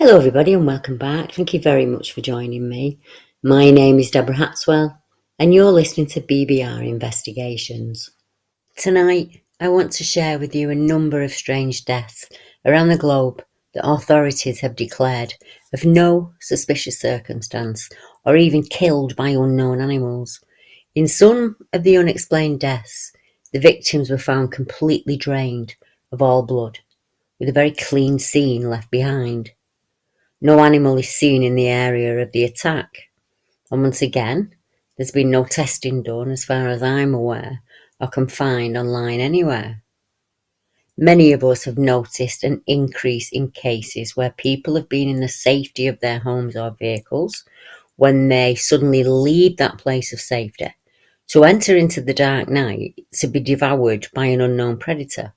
Hello everybody and welcome back. Thank you very much for joining me. My name is Deborah Hatswell and you're listening to BBR Investigations. Tonight I want to share with you a number of strange deaths around the globe that authorities have declared of no suspicious circumstance or even killed by unknown animals. In some of the unexplained deaths, the victims were found completely drained of all blood, with a very clean scene left behind. No animal is seen in the area of the attack, and once again, there's been no testing done as far as I'm aware, or can find online anywhere. Many of us have noticed an increase in cases where people have been in the safety of their homes or vehicles when they suddenly leave that place of safety to enter into the dark night to be devoured by an unknown predator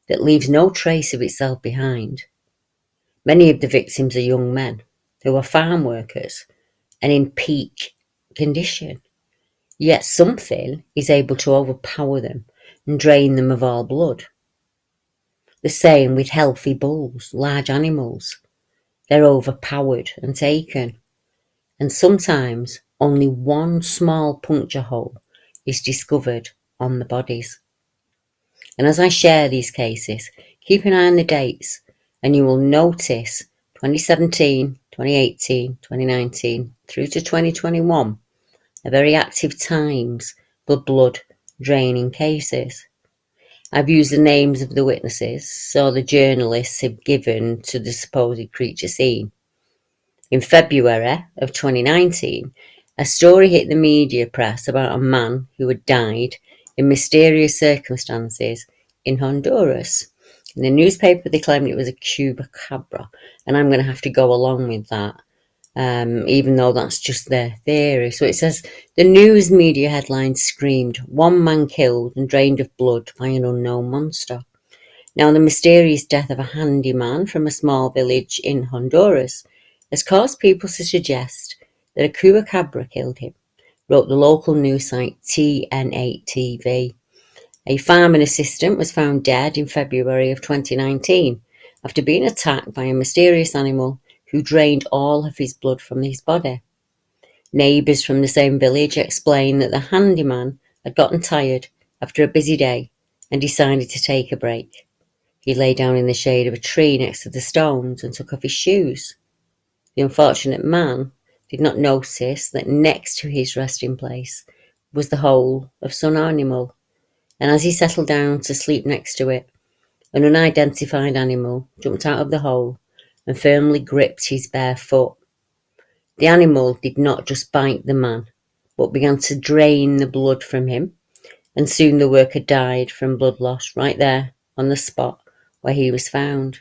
that leaves no trace of itself behind. Many of the victims are young men who are farm workers and in peak condition, yet something is able to overpower them and drain them of all blood. The same with healthy bulls, large animals. They're overpowered and taken, and sometimes only one small puncture hole is discovered on the bodies. And as I share these cases, keep an eye on the dates and you will notice 2017, 2018, 2019 through to 2021 are very active times for blood draining cases. I've used the names of the witnesses so the journalists have given to the supposed creature seen. In February of 2019, a story hit the media press about a man who had died in mysterious circumstances in Honduras. In the newspaper, they claimed it was a chupacabra, and I'm going to have to go along with that, even though that's just their theory. So it says, the news media headline screamed, "One man killed and drained of blood by an unknown monster." Now, the mysterious death of a handyman from a small village in Honduras has caused people to suggest that a chupacabra killed him, wrote the local news site TN8 TV. A farming assistant was found dead in February of 2019 after being attacked by a mysterious animal who drained all of his blood from his body. Neighbours from the same village explained that the handyman had gotten tired after a busy day and decided to take a break. He lay down in the shade of a tree next to the stones and took off his shoes. The unfortunate man did not notice that next to his resting place was the hole of some animal, and as he settled down to sleep next to it, an unidentified animal jumped out of the hole and firmly gripped his bare foot. The animal did not just bite the man, but began to drain the blood from him, and soon the worker died from blood loss right there on the spot where he was found.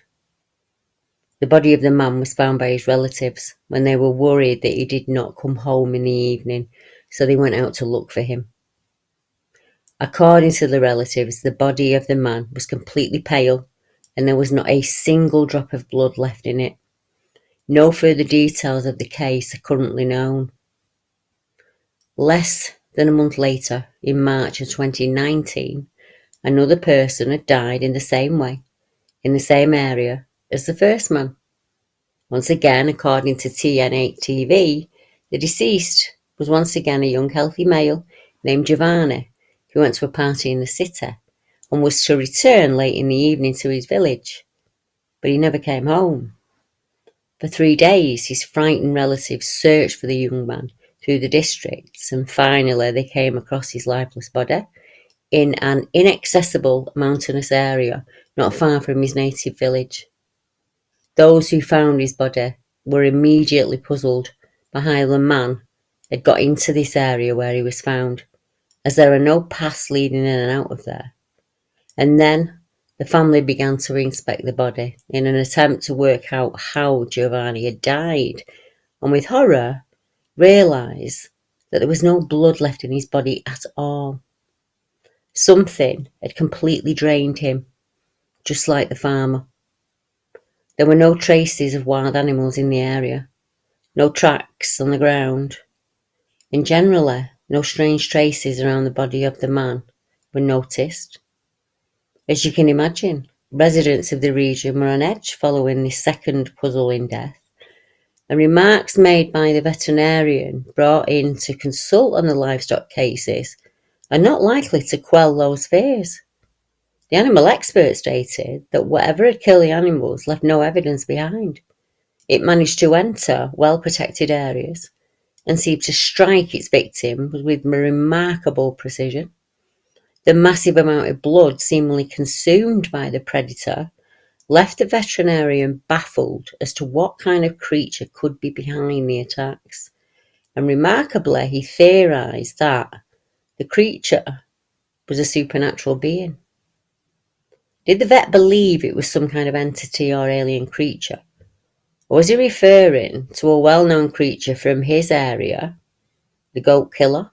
The body of the man was found by his relatives when they were worried that he did not come home in the evening, so they went out to look for him. According to the relatives, the body of the man was completely pale and there was not a single drop of blood left in it. No further details of the case are currently known. Less than a month later, in March of 2019, another person had died in the same way, in the same area as the first man. Once again, according to TN8 TV, the deceased was once again a young healthy male named Giovanni who went to a party in the city and was to return late in the evening to his village, but he never came home. For 3 days, his frightened relatives searched for the young man through the districts, and finally they came across his lifeless body in an inaccessible mountainous area not far from his native village. Those who found his body were immediately puzzled by how the man had got into this area where he was found, as there are no paths leading in and out of there. And then the family began to inspect the body in an attempt to work out how Giovanni had died, and with horror realised that there was no blood left in his body at all. Something had completely drained him, just like the farmer. There were no traces of wild animals in the area, no tracks on the ground, and generally no strange traces around the body of the man were noticed. As you can imagine, residents of the region were on edge following this second puzzling death. and remarks made by the veterinarian brought in to consult on the livestock cases are not likely to quell those fears. The animal expert stated that whatever had killed the animals left no evidence behind. It managed to enter well-protected areas and seemed to strike its victim with remarkable precision. The massive amount of blood seemingly consumed by the predator left the veterinarian baffled as to what kind of creature could be behind the attacks. And remarkably, he theorized that the creature was a supernatural being. Did the vet believe it was some kind of entity or alien creature? Or was he referring to a well-known creature from his area, the goat killer,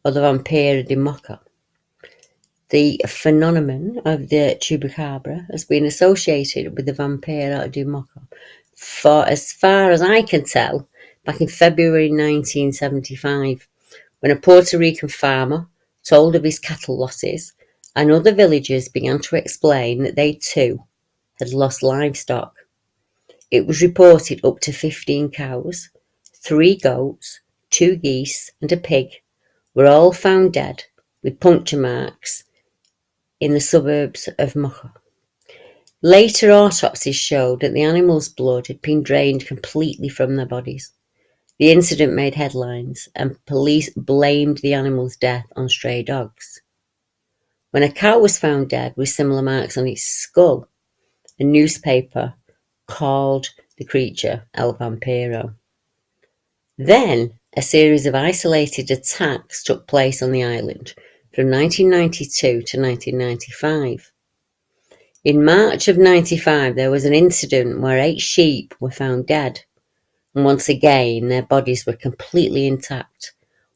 or the vampire di Mocca? The phenomenon of the chupacabra has been associated with the vampire di Mocca for as far as I can tell back in February 1975, when a Puerto Rican farmer told of his cattle losses, and other villagers began to explain that they too had lost livestock. It was reported up to 15 cows, 3 goats, 2 geese and a pig were all found dead with puncture marks in the suburbs of Mocha. Later autopsies showed that the animals' blood had been drained completely from their bodies. The incident made headlines, and police blamed the animals' death on stray dogs. When a cow was found dead with similar marks on its skull, a newspaper called the creature El Vampiro. Then, a series of isolated attacks took place on the island from 1992 to 1995. In March of 95, there was an incident where 8 sheep were found dead, and once again their bodies were completely intact,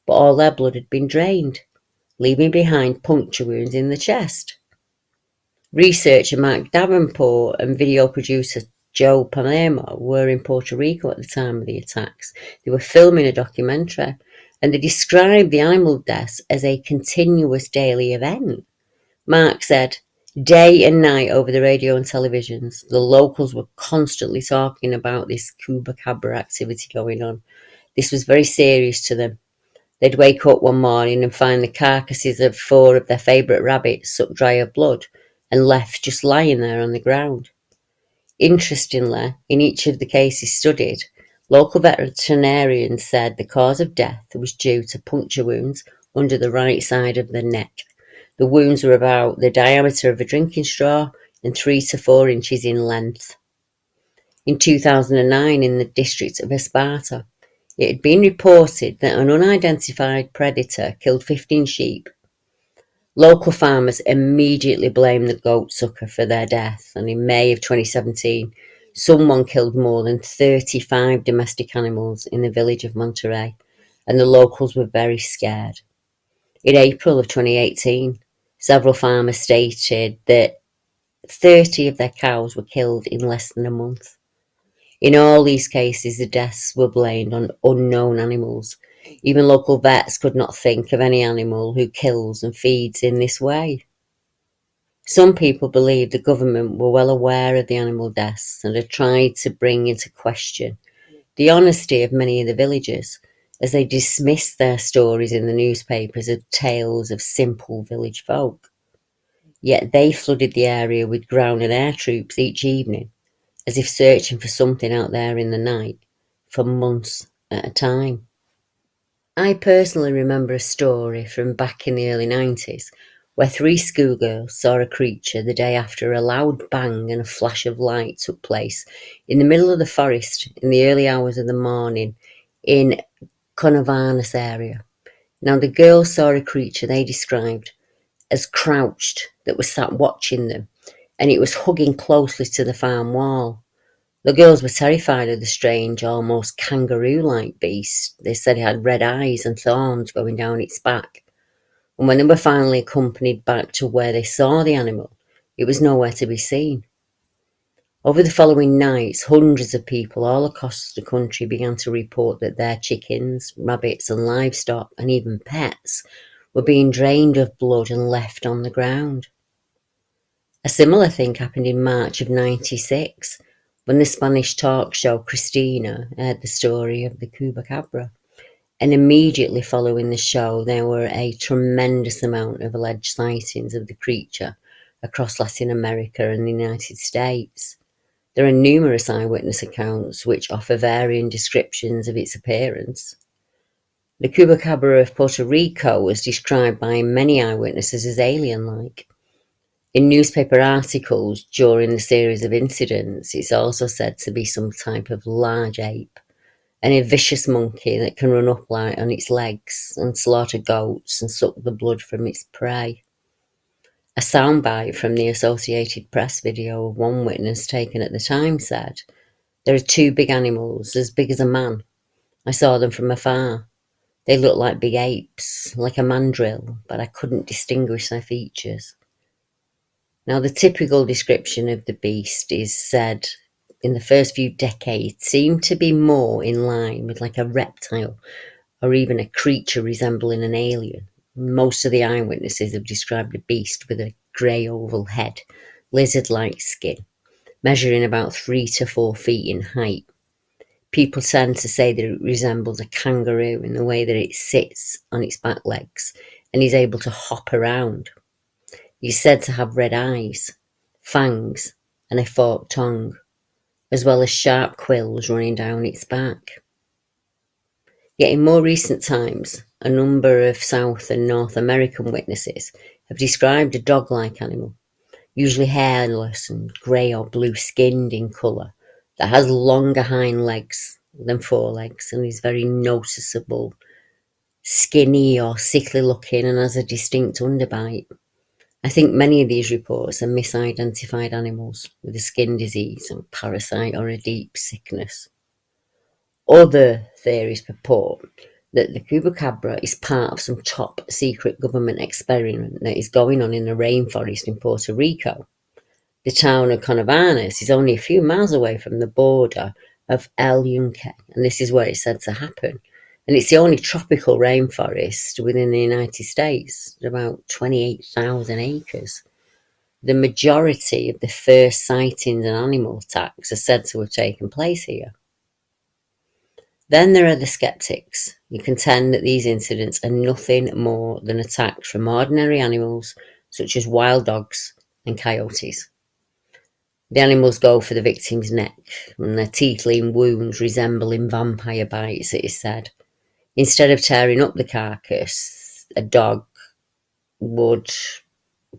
but all their blood had been drained, leaving behind puncture wounds in the chest. Researcher Mark Davenport and video producer Joe Palermo were in Puerto Rico at the time of the attacks. They were filming a documentary, and they described the animal deaths as a continuous daily event. Mark said, day and night over the radio and televisions, the locals were constantly talking about this chupacabra activity going on. This was very serious to them. They'd wake up one morning and find the carcasses of 4 of their favourite rabbits sucked dry of blood and left just lying there on the ground. Interestingly, in each of the cases studied, local veterinarians said the cause of death was due to puncture wounds under the right side of the neck. The wounds were about the diameter of a drinking straw and 3 to 4 inches in length. In 2009, in the district of Esparta, it had been reported that an unidentified predator killed 15 sheep. Local farmers immediately blamed the goat sucker for their death, and in May of 2017, someone killed more than 35 domestic animals in the village of Monterey, and the locals were very scared. In April of 2018, several farmers stated that 30 of their cows were killed in less than a month. In all these cases, the deaths were blamed on unknown animals. Even local vets could not think of any animal who kills and feeds in this way. Some people believe the government were well aware of the animal deaths and had tried to bring into question the honesty of many of the villagers, as they dismissed their stories in the newspapers as tales of simple village folk. Yet they flooded the area with ground and air troops each evening, as if searching for something out there in the night, for months at a time. I personally remember a story from back in the early 90s, where 3 schoolgirls saw a creature the day after a loud bang and a flash of light took place in the middle of the forest in the early hours of the morning in Conovanas area. Now, the girls saw a creature they described as crouched that was sat watching them, and it was hugging closely to the farm wall. The girls were terrified of the strange, almost kangaroo-like beast. They said it had red eyes and thorns going down its back. And when they were finally accompanied back to where they saw the animal, it was nowhere to be seen. Over the following nights, hundreds of people all across the country began to report that their chickens, rabbits and livestock, and even pets, were being drained of blood and left on the ground. A similar thing happened in March of 96, when the Spanish talk show Christina aired the story of the Chupacabra. And immediately following the show, there were a tremendous amount of alleged sightings of the creature across Latin America and the United States. There are numerous eyewitness accounts which offer varying descriptions of its appearance. The Chupacabra of Puerto Rico was described by many eyewitnesses as alien-like. In newspaper articles during the series of incidents, it's also said to be some type of large ape and a vicious monkey that can run upright on its legs and slaughter goats and suck the blood from its prey. A soundbite from the Associated Press video of one witness taken at the time said, "There are two big animals, as big as a man. I saw them from afar. They looked like big apes, like a mandrill, but I couldn't distinguish their features." Now, the typical description of the beast is said in the first few decades seemed to be more in line with like a reptile or even a creature resembling an alien. Most of the eyewitnesses have described the beast with a grey oval head, lizard-like skin, measuring about 3 to 4 feet in height. People tend to say that it resembles a kangaroo in the way that it sits on its back legs and is able to hop around. It's said to have red eyes, fangs, and a forked tongue, as well as sharp quills running down its back. Yet in more recent times, a number of South and North American witnesses have described a dog-like animal, usually hairless and grey or blue-skinned in colour, that has longer hind legs than forelegs and is very noticeable, skinny or sickly looking, and has a distinct underbite. I think many of these reports are misidentified animals with a skin disease, a parasite, or a deep sickness. Other theories purport that the Chupacabra is part of some top secret government experiment that is going on in the rainforest in Puerto Rico. The town of Canovanas is only a few miles away from the border of El Yunque, and this is where it's said to happen. And it's the only tropical rainforest within the United States, about 28,000 acres. The majority of the first sightings and animal attacks are said to have taken place here. Then there are the skeptics who contend that these incidents are nothing more than attacks from ordinary animals such as wild dogs and coyotes. The animals go for the victim's neck, and their teeth-lean wounds resembling vampire bites, it is said. Instead of tearing up the carcass, a dog would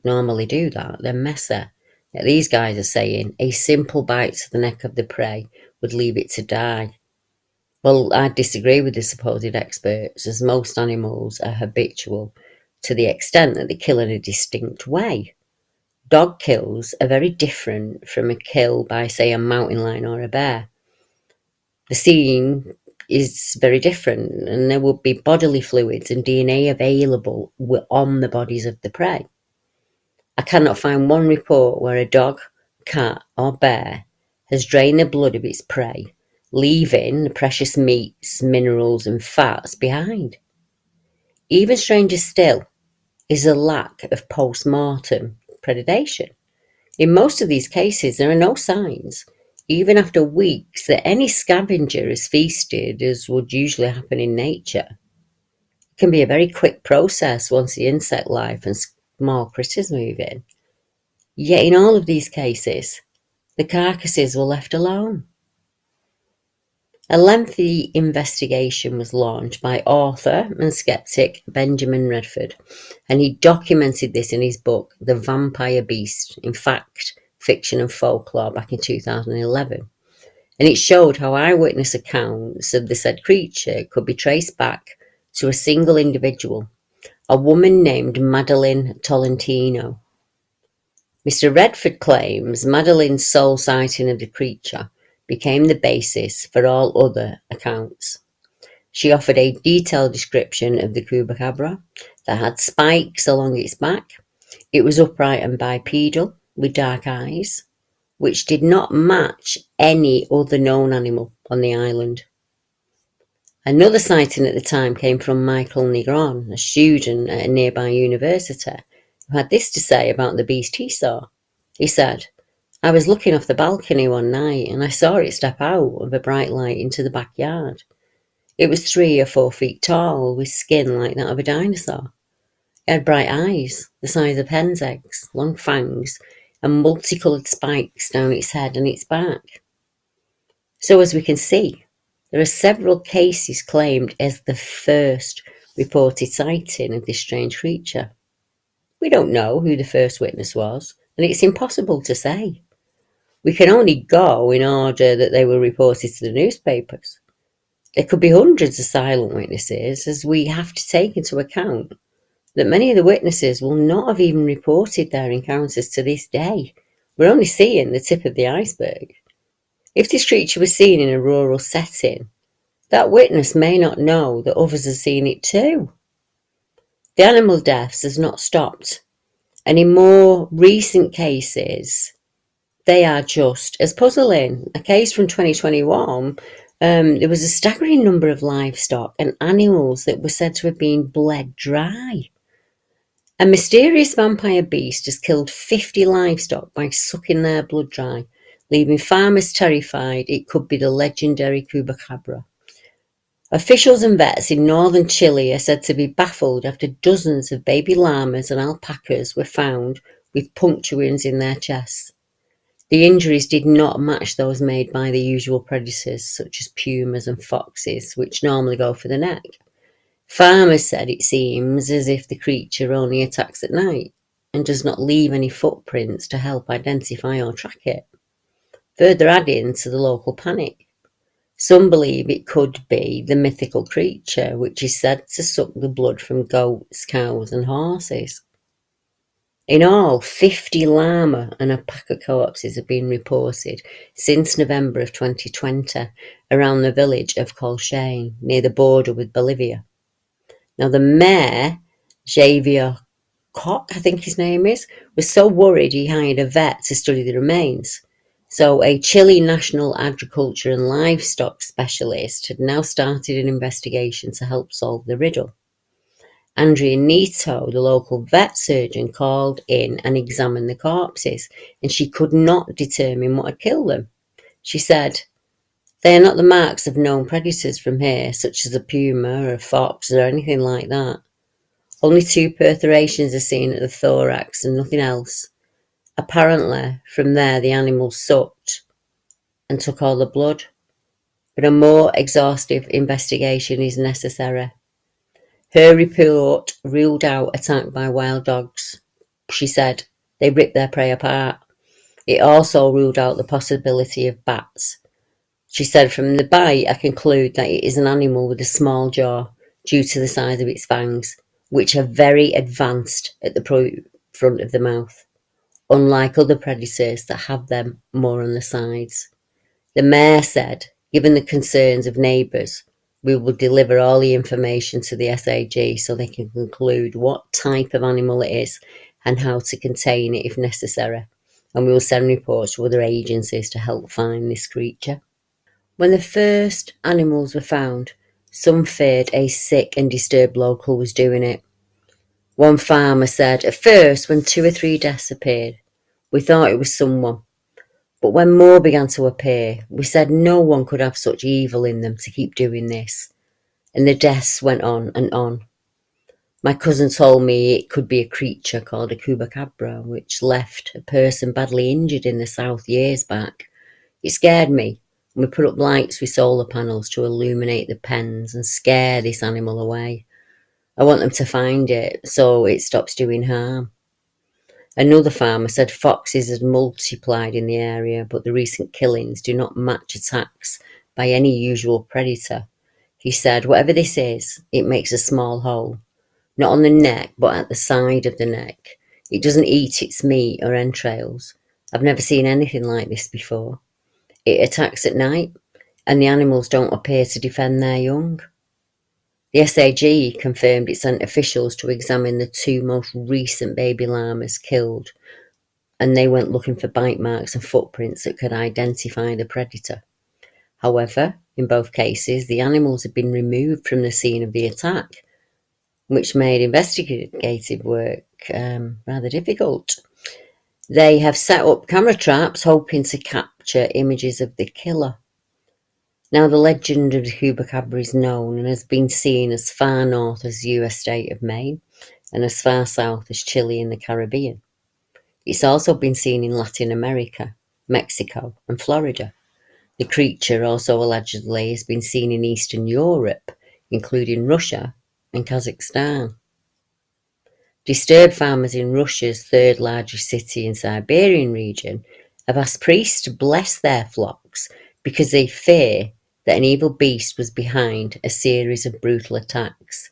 normally do that. They're messy. Yet these guys are saying a simple bite to the neck of the prey would leave it to die. Well, I disagree with the supposed experts, as most animals are habitual to the extent that they kill in a distinct way. Dog kills are very different from a kill by, say, a mountain lion or a bear. The scene is very different, and there would be bodily fluids and DNA available on the bodies of the prey. I cannot find one report where a dog, cat, or bear has drained the blood of its prey, leaving the precious meats, minerals, and fats behind. Even stranger still is the lack of post-mortem predation. In most of these cases, there are no signs, even after weeks, that any scavenger has feasted, as would usually happen in nature. It can be a very quick process once the insect life and small critters move in. Yet in all of these cases, the carcasses were left alone. A lengthy investigation was launched by author and skeptic Benjamin Redford, and he documented this in his book, The Vampire Beast, in Fact, Fiction and Folklore, back in 2011. And it showed how eyewitness accounts of the said creature could be traced back to a single individual, a woman named Madeline Tolentino. Mr. Redford claims Madeline's sole sighting of the creature became the basis for all other accounts. She offered a detailed description of the Chupacabra that had spikes along its back. It was upright and bipedal with dark eyes, which did not match any other known animal on the island. Another sighting at the time came from Michael Negron, a student at a nearby university, who had this to say about the beast he saw. He said, I was looking off the balcony one night and I saw it step out of a bright light into the backyard. It was 3 or 4 feet tall, with skin like that of a dinosaur. It had bright eyes, the size of hen's eggs, long fangs, and multicoloured spikes down its head and its back. So as we can see, there are several cases claimed as the first reported sighting of this strange creature. We don't know who the first witness was, and it's impossible to say. We can only go in order that they were reported to the newspapers. There could be hundreds of silent witnesses, as we have to take into account that many of the witnesses will not have even reported their encounters to this day. We're only seeing the tip of the iceberg. If this creature was seen in a rural setting, that witness may not know that others have seen it too. The animal deaths has not stopped, and in more recent cases, they are just as puzzling. A case from 2021, there was a staggering number of livestock and animals that were said to have been bled dry. A mysterious vampire beast has killed 50 livestock by sucking their blood dry, leaving farmers terrified it could be the legendary chupacabra. Officials and vets in northern Chile are said to be baffled after dozens of baby llamas and alpacas were found with puncture wounds in their chests. The injuries did not match those made by the usual predators, such as pumas and foxes, which normally go for the neck. Farmers said it seems as if the creature only attacks at night and does not leave any footprints to help identify or track it, further adding to the local panic. Some believe it could be the mythical creature, which is said to suck the blood from goats, cows and horses. In all, 50 llama and alpaca corpses have been reported since November of 2020 around the village of Colchane, near the border with Bolivia. Now, the mayor, Javier Koch, I think his name is, was so worried he hired a vet to study the remains. So a Chile National Agriculture and Livestock Specialist had now started an investigation to help solve the riddle. Andrea Neto, the local vet surgeon, called in and examined the corpses, and she could not determine what had killed them. She said, "They are not the marks of known predators from here, such as a puma or a fox or anything like that. Only 2 perforations are seen at the thorax and nothing else. Apparently, from there the animal sucked and took all the blood, but a more exhaustive investigation is necessary." Her report ruled out attack by wild dogs. She said they ripped their prey apart. It also ruled out the possibility of bats. She said, "From the bite, I conclude that it is an animal with a small jaw due to the size of its fangs, which are very advanced at the front of the mouth, unlike other predators that have them more on the sides." The mayor said, "Given the concerns of neighbours, we will deliver all the information to the SAG so they can conclude what type of animal it is and how to contain it if necessary. And we will send reports to other agencies to help find this creature." When the first animals were found, some feared a sick and disturbed local was doing it. One farmer said, "At first, when 2 or 3 deaths appeared, we thought it was someone. But when more began to appear, we said no one could have such evil in them to keep doing this. And the deaths went on and on. My cousin told me it could be a creature called a chupacabra, which left a person badly injured in the south years back. It scared me, and we put up lights with solar panels to illuminate the pens and scare this animal away. I want them to find it so it stops doing harm." Another farmer said foxes had multiplied in the area, but the recent killings do not match attacks by any usual predator. He said, "Whatever this is, it makes a small hole, not on the neck, but at the side of the neck. It doesn't eat its meat or entrails. I've never seen anything like this before. It attacks at night, and the animals don't appear to defend their young." The SAG confirmed it sent officials to examine the 2 most recent baby llamas killed, and they went looking for bite marks and footprints that could identify the predator. However, in both cases, the animals had been removed from the scene of the attack, which made investigative work rather difficult. They have set up camera traps hoping to capture images of the killer. Now, the legend of the chupacabra is known and has been seen as far north as the US state of Maine and as far south as Chile in the Caribbean. It's also been seen in Latin America, Mexico, and Florida. The creature also allegedly has been seen in Eastern Europe, including Russia and Kazakhstan. Disturbed farmers in Russia's third largest city in Siberian region have asked priests to bless their flocks because they fear that an evil beast was behind a series of brutal attacks.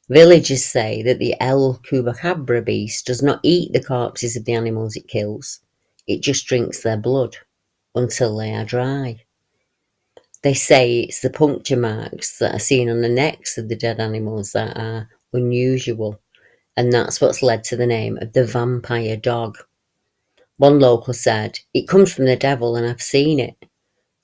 Villagers say that the El Chupacabra beast does not eat the corpses of the animals it kills. It just drinks their blood until they are dry. They say it's the puncture marks that are seen on the necks of the dead animals that are unusual, and that's what's led to the name of the vampire dog. One local said, "It comes from the devil and I've seen it."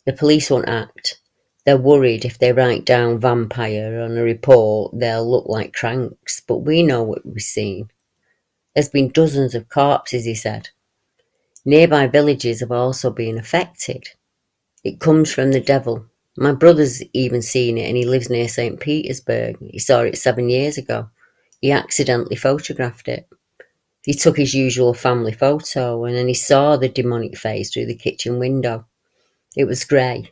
The police won't act. They're worried if they write down vampire on a report, they'll look like cranks, but we know what we've seen. There's been dozens of corpses, he said. Nearby villages have also been affected. It comes from the devil. My brother's even seen it and he lives near St. Petersburg. He saw it 7 years ago. He accidentally photographed it. He took his usual family photo and then he saw the demonic face through the kitchen window. It was grey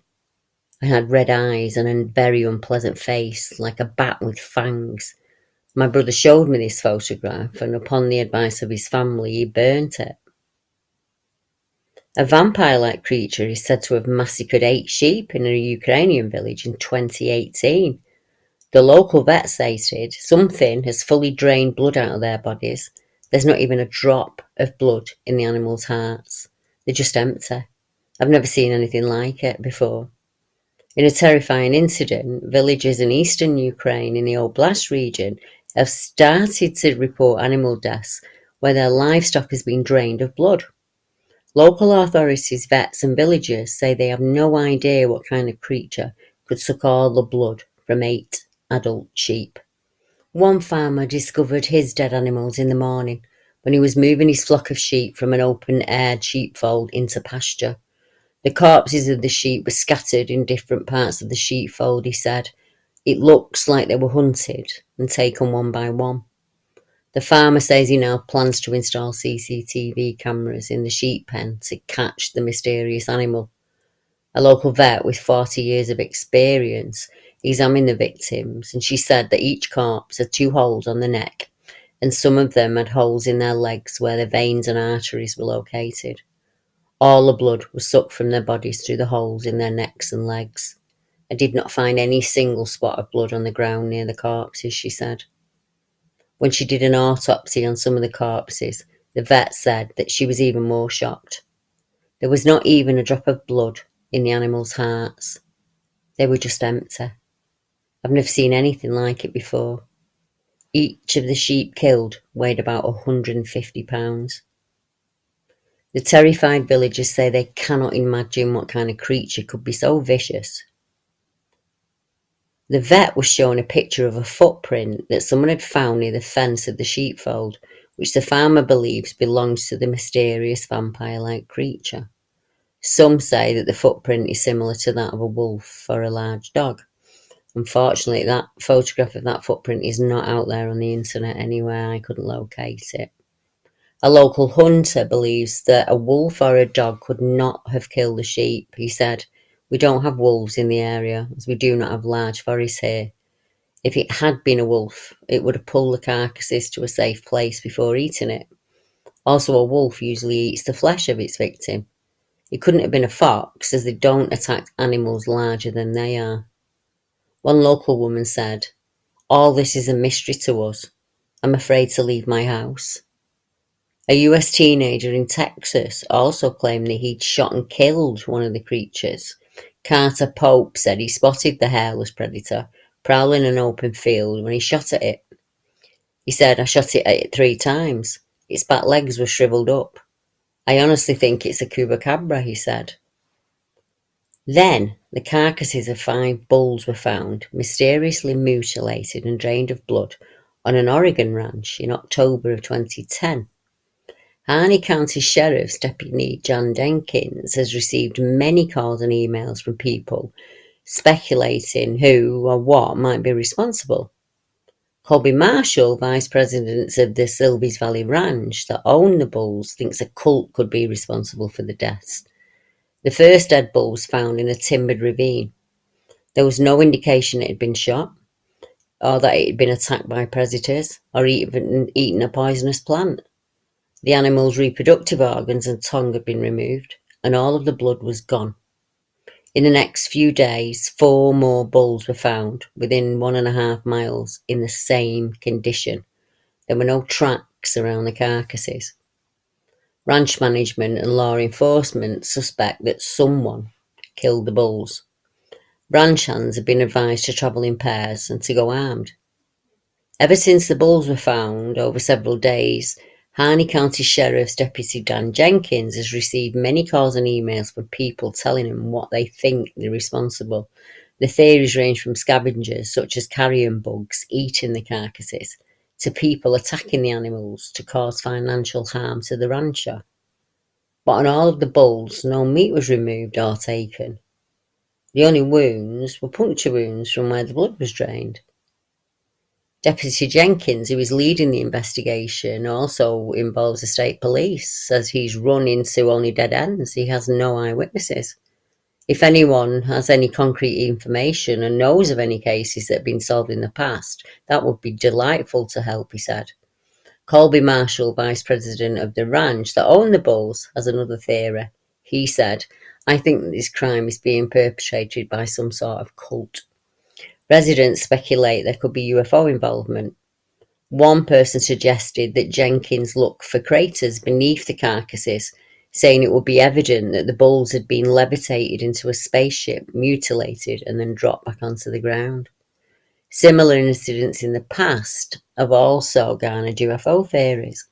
and had red eyes and a very unpleasant face, like a bat with fangs. My brother showed me this photograph and upon the advice of his family, he burnt it. A vampire-like creature is said to have massacred 8 sheep in a Ukrainian village in 2018. The local vet stated something has fully drained blood out of their bodies. There's not even a drop of blood in the animals' hearts. They're just empty. I've never seen anything like it before. In a terrifying incident, villagers in eastern Ukraine in the Oblast region have started to report animal deaths where their livestock has been drained of blood. Local authorities, vets and villagers say they have no idea what kind of creature could suck all the blood from 8 adult sheep. One farmer discovered his dead animals in the morning when he was moving his flock of sheep from an open-aired sheepfold into pasture. The corpses of the sheep were scattered in different parts of the sheepfold, he said. It looks like they were hunted and taken one by one. The farmer says he now plans to install CCTV cameras in the sheep pen to catch the mysterious animal. A local vet with 40 years of experience examined the victims and she said that each corpse had 2 holes on the neck and some of them had holes in their legs where the veins and arteries were located. All the blood was sucked from their bodies through the holes in their necks and legs. I did not find any single spot of blood on the ground near the corpses, she said. When she did an autopsy on some of the corpses, the vet said that she was even more shocked. There was not even a drop of blood in the animals' hearts. They were just empty. I've never seen anything like it before. Each of the sheep killed weighed about 150 pounds. The terrified villagers say they cannot imagine what kind of creature could be so vicious. The vet was shown a picture of a footprint that someone had found near the fence of the sheepfold, which the farmer believes belongs to the mysterious vampire-like creature. Some say that the footprint is similar to that of a wolf or a large dog. Unfortunately, that photograph of that footprint is not out there on the internet anywhere. I couldn't locate it. A local hunter believes that a wolf or a dog could not have killed the sheep. He said, "We don't have wolves in the area as we do not have large forests here. If it had been a wolf, it would have pulled the carcasses to a safe place before eating it. Also, a wolf usually eats the flesh of its victim. It couldn't have been a fox as they don't attack animals larger than they are." One local woman said, "All this is a mystery to us. I'm afraid to leave my house." A US teenager in Texas also claimed that he'd shot and killed one of the creatures. Carter Pope said he spotted the hairless predator prowling an open field when he shot at it. He said, "I shot it at it 3 times. Its back legs were shriveled up. I honestly think it's a chupacabra," he said. Then, the carcasses of 5 bulls were found, mysteriously mutilated and drained of blood, on an Oregon ranch in October of 2010. Harney County Sheriff's Deputy John Jenkins has received many calls and emails from people speculating who or what might be responsible. Colby Marshall, vice president of the Silvies Valley Ranch that own the bulls, thinks a cult could be responsible for the deaths. The first dead bull was found in a timbered ravine. There was no indication it had been shot, or that it had been attacked by predators, or even eaten a poisonous plant. The animal's reproductive organs and tongue had been removed, and all of the blood was gone. In the next few days, 4 more bulls were found within 1.5 miles in the same condition. There were no tracks around the carcasses. Ranch management and law enforcement suspect that someone killed the bulls. Ranch hands have been advised to travel in pairs and to go armed. Ever since the bulls were found over several days, Harney County Sheriff's Deputy Dan Jenkins has received many calls and emails from people telling him what they think they're responsible. The theories range from scavengers, such as carrion bugs, eating the carcasses, to people attacking the animals to cause financial harm to the rancher. But on all of the bulls, no meat was removed or taken. The only wounds were puncture wounds from where the blood was drained. Deputy Jenkins, who is leading the investigation, also involves the state police, says he's run into only dead ends. He has no eyewitnesses. If anyone has any concrete information and knows of any cases that have been solved in the past, that would be delightful to help, he said. Colby Marshall, vice president of the ranch that owned the bulls, has another theory. He said, "I think that this crime is being perpetrated by some sort of cult. Residents speculate there could be UFO involvement. One person suggested that Jenkins look for craters beneath the carcasses, saying it would be evident that the bulls had been levitated into a spaceship, mutilated, and then dropped back onto the ground. Similar incidents in the past have also garnered UFO theories."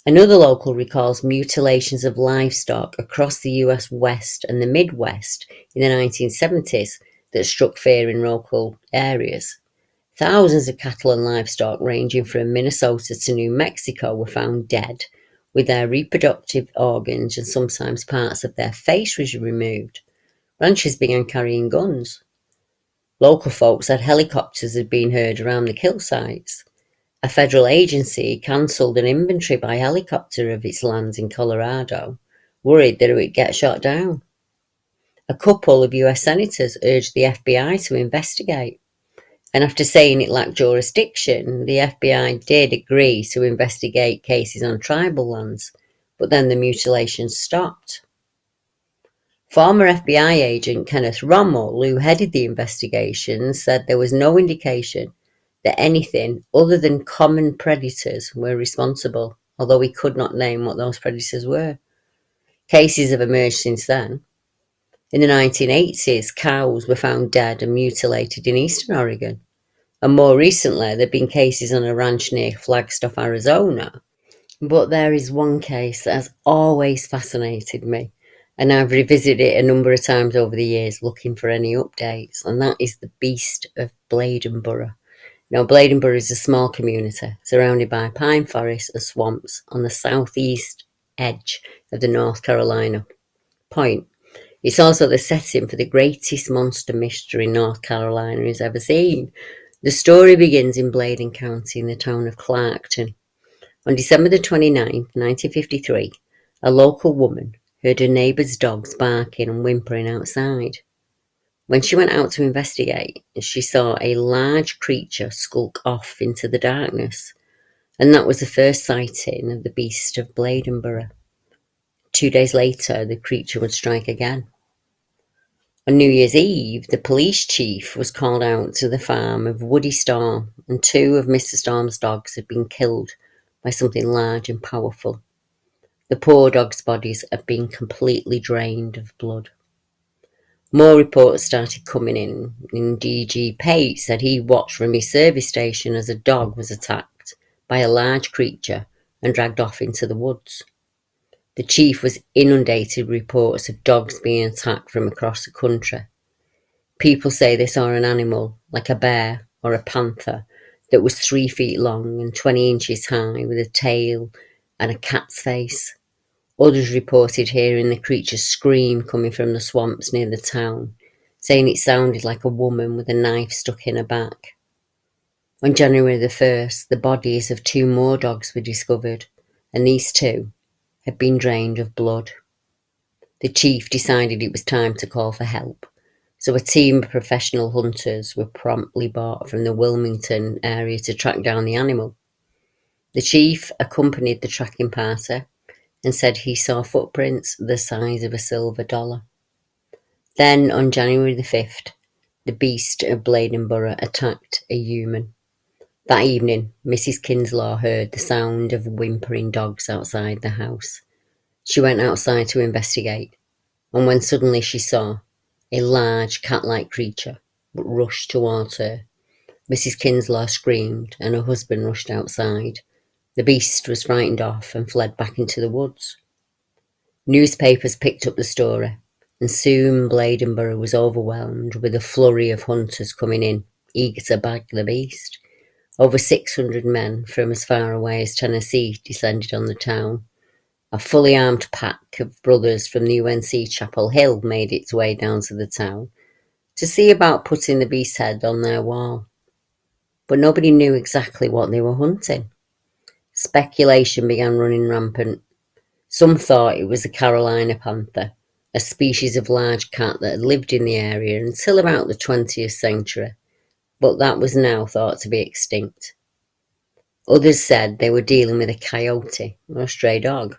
Another local recalls mutilations of livestock across the US West and the Midwest in the 1970s that struck fear in local areas. Thousands of cattle and livestock ranging from Minnesota to New Mexico were found dead, with their reproductive organs and sometimes parts of their face was removed. Ranchers began carrying guns. Local folks said helicopters had been heard around the kill sites. A federal agency cancelled an inventory by helicopter of its lands in Colorado, worried that it would get shot down. A couple of US senators urged the FBI to investigate. And after saying it lacked jurisdiction, the FBI did agree to investigate cases on tribal lands, but then the mutilations stopped. Former FBI agent Kenneth Rommel, who headed the investigation, said there was no indication that anything other than common predators were responsible, although he could not name what those predators were. Cases have emerged since then. In the 1980s, cows were found dead and mutilated in eastern Oregon. And more recently, there have been cases on a ranch near Flagstaff, Arizona. But there is one case that has always fascinated me, and I've revisited it a number of times over the years looking for any updates, and that is the beast of Bladenboro. Now, Bladenboro is a small community surrounded by pine forests and swamps on the southeast edge of the North Carolina point. It's also the setting for the greatest monster mystery North Carolina has ever seen. The story begins in Bladen County in the town of Clarkton. On December the 29th, 1953, a local woman heard her neighbour's dogs barking and whimpering outside. When she went out to investigate, she saw a large creature skulk off into the darkness, and that was the first sighting of the beast of Bladenboro. 2 days later, the creature would strike again. On New Year's Eve, the police chief was called out to the farm of Woody Storm, and 2 of Mr. Storm's dogs had been killed by something large and powerful. The poor dogs' bodies had been completely drained of blood. More reports started coming in, and DG Pate said he watched from his service station as a dog was attacked by a large creature and dragged off into the woods. The chief was inundated with reports of dogs being attacked from across the country. People say they saw an animal, like a bear or a panther, that was 3 feet long and 20 inches high, with a tail and a cat's face. Others reported hearing the creature's scream coming from the swamps near the town, saying it sounded like a woman with a knife stuck in her back. On January the 1st, the bodies of 2 more dogs were discovered, and these 2 had been drained of blood. The chief decided it was time to call for help, so a team of professional hunters were promptly brought from the Wilmington area to track down the animal. The chief accompanied the tracking party and said he saw footprints the size of a silver dollar. Then, on January the 5th, the beast of Bladenborough attacked a human. That evening, Mrs. Kinslaw heard the sound of whimpering dogs outside the house. She went outside to investigate, and when suddenly she saw a large cat-like creature rush towards her. Mrs. Kinslaw screamed, and her husband rushed outside. The beast was frightened off and fled back into the woods. Newspapers picked up the story, and soon Bladenborough was overwhelmed with a flurry of hunters coming in, eager to bag the beast. Over 600 men from as far away as Tennessee descended on the town. A fully armed pack of brothers from the UNC Chapel Hill made its way down to the town to see about putting the beast's head on their wall. But nobody knew exactly what they were hunting. Speculation began running rampant. Some thought it was the Carolina panther, a species of large cat that had lived in the area until about the 20th century, but that was now thought to be extinct. Others said they were dealing with a coyote or a stray dog.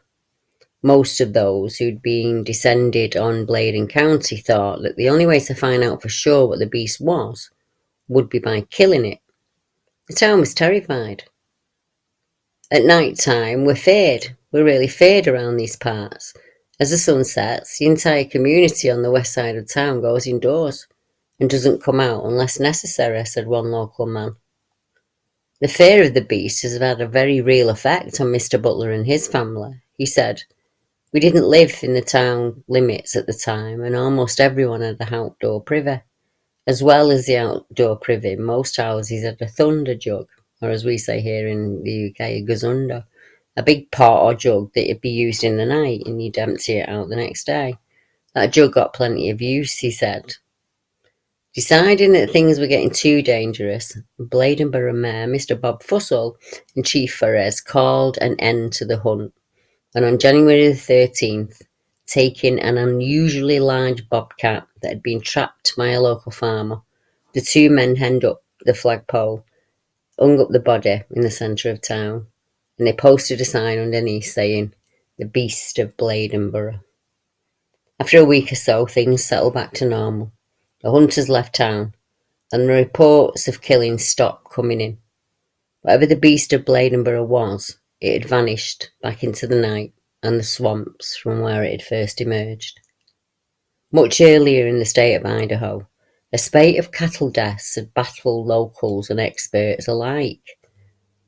Most of those who'd been descended on Bladen County thought that the only way to find out for sure what the beast was would be by killing it. The town was terrified. At night time, we're really feared around these parts. As the sun sets, the entire community on the west side of town goes indoors and doesn't come out unless necessary, said one local man. The fear of the beast has had a very real effect on Mr. Butler and his family. He said, "We didn't live in the town limits at the time, and almost everyone had an outdoor privy. As well as the outdoor privy, most houses had a thunder jug, or as we say here in the UK, a gazunder, a big pot or jug that would be used in the night, and you'd empty it out the next day. That jug got plenty of use," he said. Deciding that things were getting too dangerous, Bladenborough Mayor Mr. Bob Fussell and Chief Ferrez called an end to the hunt, and on January the 13th, taking an unusually large bobcat that had been trapped by a local farmer, the 2 men hemmed up the flagpole, hung up the body in the centre of town, and they posted a sign underneath saying, "The Beast of Bladenborough." After a week or so, things settled back to normal. The hunters left town, and the reports of killings stopped coming in. Whatever the beast of Bladenborough was, it had vanished back into the night and the swamps from where it had first emerged. Much earlier in the state of Idaho, a spate of cattle deaths had baffled locals and experts alike.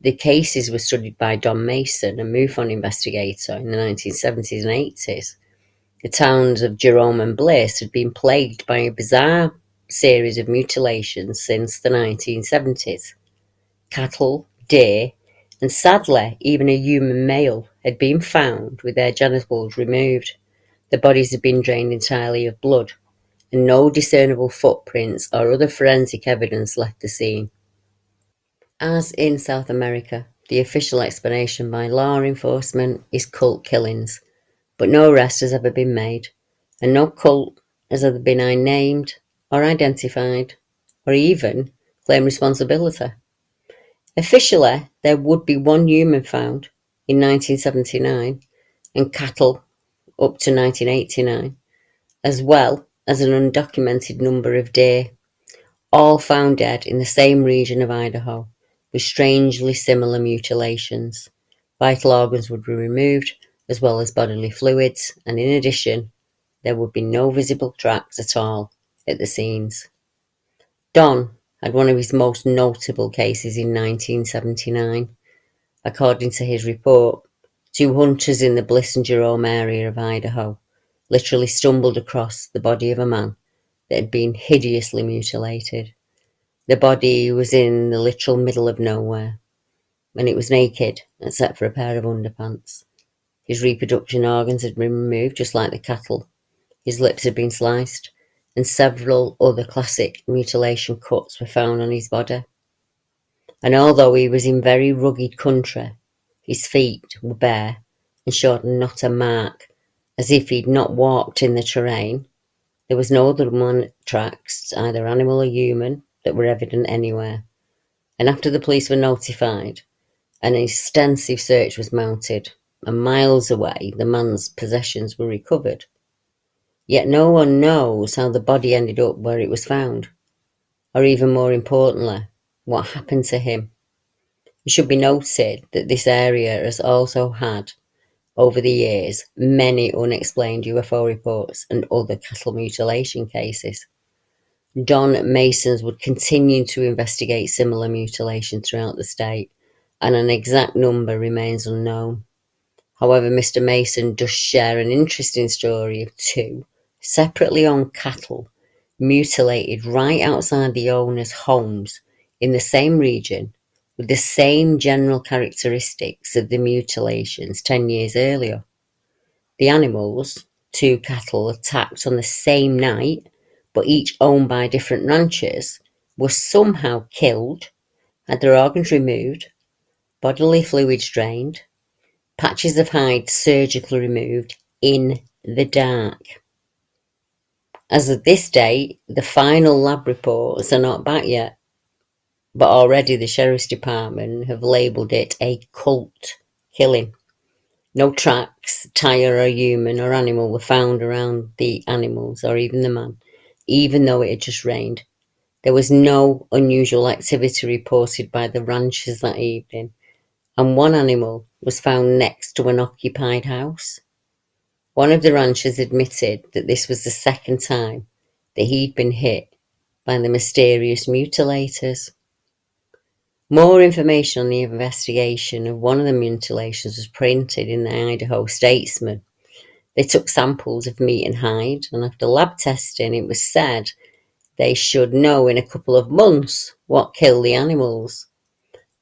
The cases were studied by Don Mason, a MUFON investigator, in the 1970s and 80s. The towns of Jerome and Bliss had been plagued by a bizarre series of mutilations since the 1970s. Cattle, deer, and sadly, even a human male had been found with their genitals removed. The bodies had been drained entirely of blood, and no discernible footprints or other forensic evidence left the scene. As in South America, the official explanation by law enforcement is cult killings, but no arrest has ever been made, and no cult has ever been named or identified, or even claimed responsibility. Officially, there would be 1 human found in 1979, and cattle up to 1989, as well as an undocumented number of deer, all found dead in the same region of Idaho, with strangely similar mutilations. Vital organs would be removed, as well as bodily fluids, and in addition, there would be no visible tracks at all at the scenes. Don had one of his most notable cases in 1979. According to his report, 2 hunters in the Bliss and Jerome area of Idaho literally stumbled across the body of a man that had been hideously mutilated. The body was in the literal middle of nowhere. and it was naked, except for a pair of underpants. His reproduction organs had been removed, just like the cattle. His lips had been sliced, and several other classic mutilation cuts were found on his body. And although he was in very rugged country, his feet were bare and showed not a mark, as if he'd not walked in the terrain. There was no other tracks, either animal or human, that were evident anywhere. And after the police were notified, an extensive search was mounted, and miles away the man's possessions were recovered. Yet no one knows how the body ended up where it was found, or even more importantly, what happened to him. It should be noted that this area has also had, over the years, many unexplained UFO reports and other cattle mutilation cases. Don Masons would continue to investigate similar mutilation throughout the state, and an exact number remains unknown. However, Mr. Mason does share an interesting story of two separately owned cattle mutilated right outside the owners' homes in the same region, with the same general characteristics of the mutilations 10 years earlier. The animals, two cattle attacked on the same night, but each owned by different ranchers, were somehow killed, had their organs removed, bodily fluids drained, patches of hide surgically removed in the dark. As of this date, the final lab reports are not back yet, but already the Sheriff's Department have labelled it a cult killing. No tracks, tire or human or animal were found around the animals or even the man, even though it had just rained. There was no unusual activity reported by the ranchers that evening, and one animal was found next to an occupied house. One of the ranchers admitted that this was the second time that he'd been hit by the mysterious mutilators. More information on the investigation of one of the mutilations was printed in the Idaho Statesman. They took samples of meat and hide, and after lab testing, it was said they should know in a couple of months what killed the animals.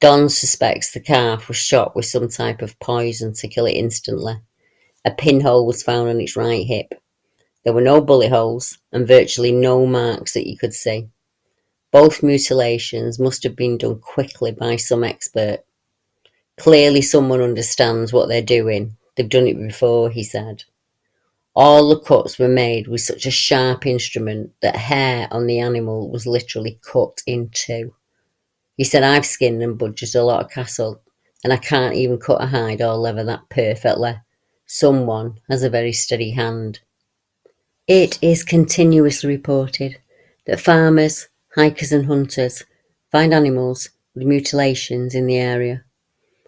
Don suspects the calf was shot with some type of poison to kill it instantly. A pinhole was found on its right hip. There were no bullet holes and virtually no marks that you could see. Both mutilations must have been done quickly by some expert. Clearly someone understands what they're doing. They've done it before, he said. All the cuts were made with such a sharp instrument that hair on the animal was literally cut in two. He said, I've skinned and butchered a lot of cattle, and I can't even cut a hide or leather that perfectly. Someone has a very steady hand. It is continuously reported that farmers, hikers and hunters find animals with mutilations in the area.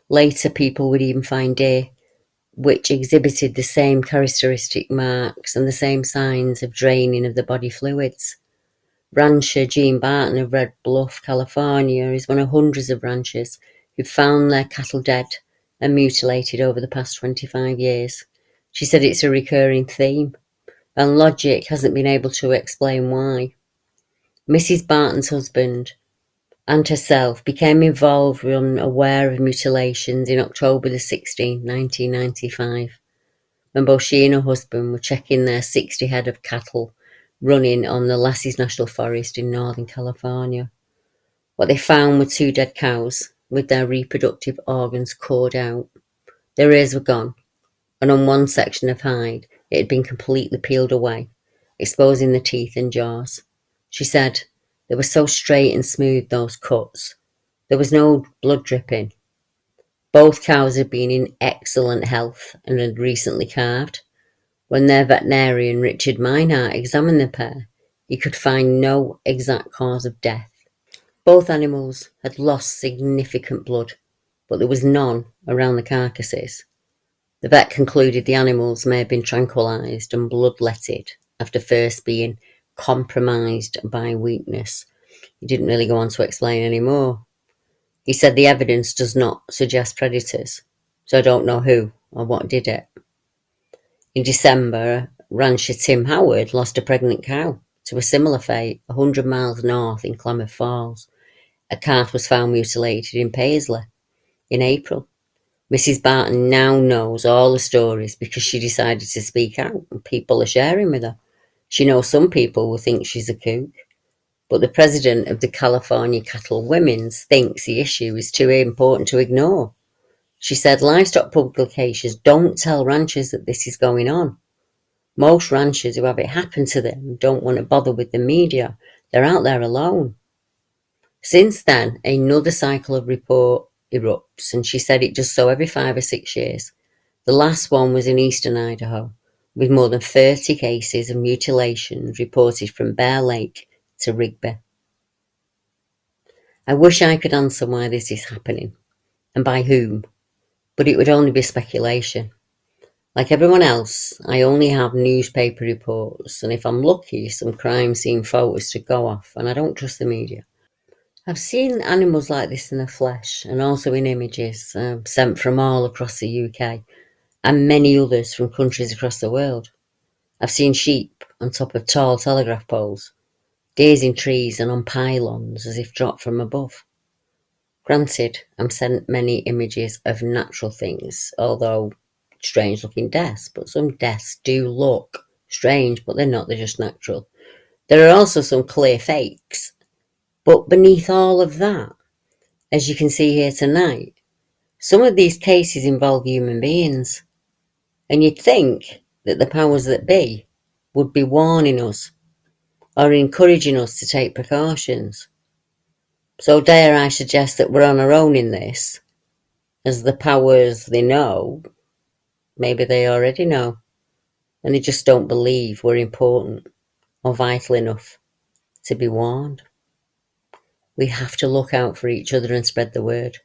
Later, people would even find deer which exhibited the same characteristic marks and the same signs of draining of the body fluids. Rancher Jean Barton of Red Bluff, California, is one of hundreds of ranchers who've found their cattle dead and mutilated over the past 25 years. She said it's a recurring theme, and logic hasn't been able to explain why. Mrs. Barton's husband and herself became involved when aware of mutilations in October the 16th, 1995, when both she and her husband were checking their 60 head of cattle running on the Lasses National Forest in Northern California. What they found were two dead cows with their reproductive organs cored out. Their ears were gone, and on one section of hide it had been completely peeled away, exposing the teeth and jaws. She said they were so straight and smooth, those cuts. There was no blood dripping. Both cows had been in excellent health and had recently calved. When their veterinarian Richard Meinhardt examined the pair, he could find no exact cause of death. Both animals had lost significant blood, but there was none around the carcasses. The vet concluded the animals may have been tranquilized and bloodletted after first being compromised by weakness. He didn't really go on to explain any more. He said the evidence does not suggest predators, so I don't know who or what did it. In December, rancher Tim Howard lost a pregnant cow to a similar fate 100 miles north in Klamath Falls. A calf was found mutilated in Paisley. in April. Mrs. Barton now knows all the stories because she decided to speak out and people are sharing with her. She knows some people will think she's a kook, but the president of the California Cattle Women's thinks the issue is too important to ignore. She said livestock publications don't tell ranchers that this is going on. Most ranchers who have it happen to them don't want to bother with the media. They're out there alone. Since then, another cycle of report erupts, and she said it does so every 5 or 6 years. The last one was in eastern Idaho, with more than 30 cases of mutilations reported from Bear Lake to Rigby. I wish I could answer why this is happening, and by whom, but it would only be speculation. Like everyone else, I only have newspaper reports, and if I'm lucky, some crime scene photos to go off, and I don't trust the media. I've seen animals like this in the flesh, and also in images sent from all across the UK, and many others from countries across the world. I've seen sheep on top of tall telegraph poles, deers in trees and on pylons as if dropped from above. Granted, I'm sent many images of natural things, although strange looking deaths, but some deaths do look strange, but they're not, they're just natural. There are also some clear fakes, but beneath all of that, as you can see here tonight, some of these cases involve human beings, and you'd think that the powers that be would be warning us or encouraging us to take precautions. So dare I suggest that we're on our own in this, as the powers they know, maybe they already know, and they just don't believe we're important or vital enough to be warned. We have to look out for each other and spread the word.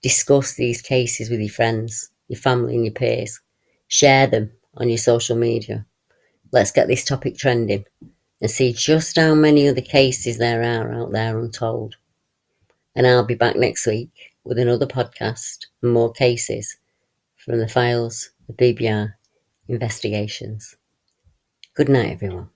Discuss these cases with your friends, your family and your peers. Share them on your social media. Let's get this topic trending and see just how many other cases there are out there untold. And I'll be back next week with another podcast and more cases from the files of BBR Investigations. Good night, everyone.